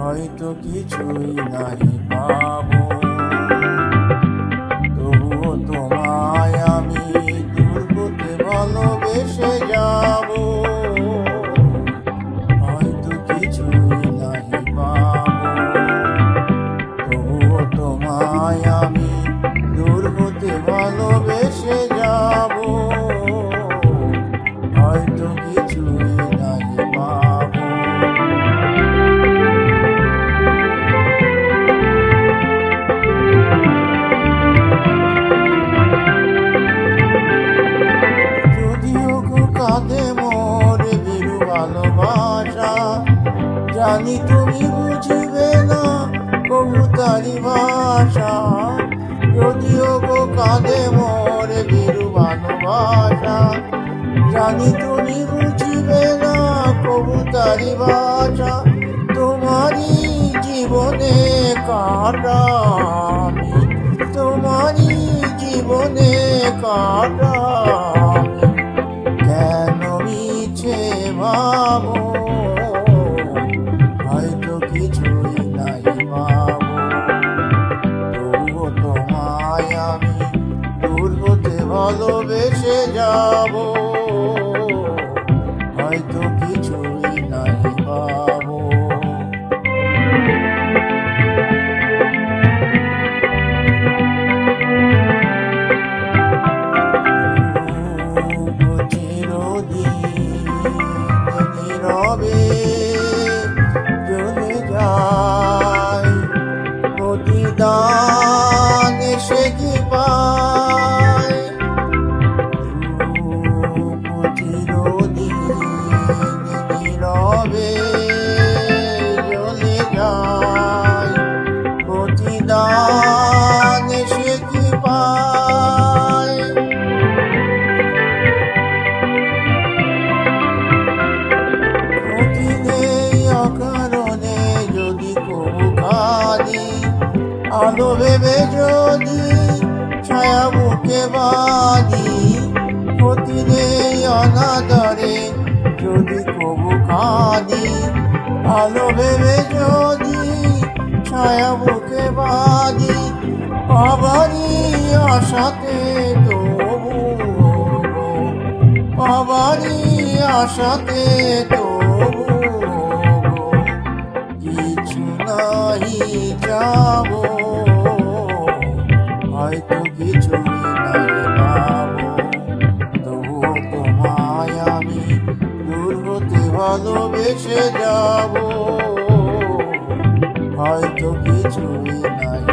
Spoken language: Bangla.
হয়তো কিছুই নাই পাবো, তবুও তোমায় আমি দূর হতে ভালোবেসে যাব। হয়তো কিছুই নাই পাবো, তবুও তোমায় আমি দূর হতে ভালোবেসে যাব। হয়তো কিছুই নাই পাবো। যদিও কাঁদে মোর বিরু ভালোবাসা, জানি তুমি বুঝিবে না কবুতারি ভাষা। যদিও কাঁদে মোর বিরু ভালোবাসা, জানি তুমি বুঝিবে না কবুতারি ভাষা। তোমারই জীবনে কাটা আমি, তোমারই জীবনে কাটা আমি। কেন মিছে ভাবো, হয়তো কিছুই নাই পাবো, তবুও তোমায় আমি দূর হতে ভালোবেসে যাব। হয়তো কিছুই নাই পাবো। নীরবে চলে যায় প্রতিদান সে কি পায়। চিরদিন নীরবে চলে যায় প্রতিদান সে কি পায়। অকারণে যদি কবু কাঁদি, আলো ভেবে যদি ছায়া বুকে বাঁধি। ক্ষতি নেই অনাদরে যদি কবু কাঁদি, আলো ভেবে যদি ছায়া বুকে বাঁধি। আবারই আশাতে তবু, আবারই আশাতে তবু কিছু নাহি যাব। হয়তো কিছুই নাই পাবো, তবুও তোমায় আমি দূর হতে ভালোবেসে যাব। হয়তো কিছুই নাই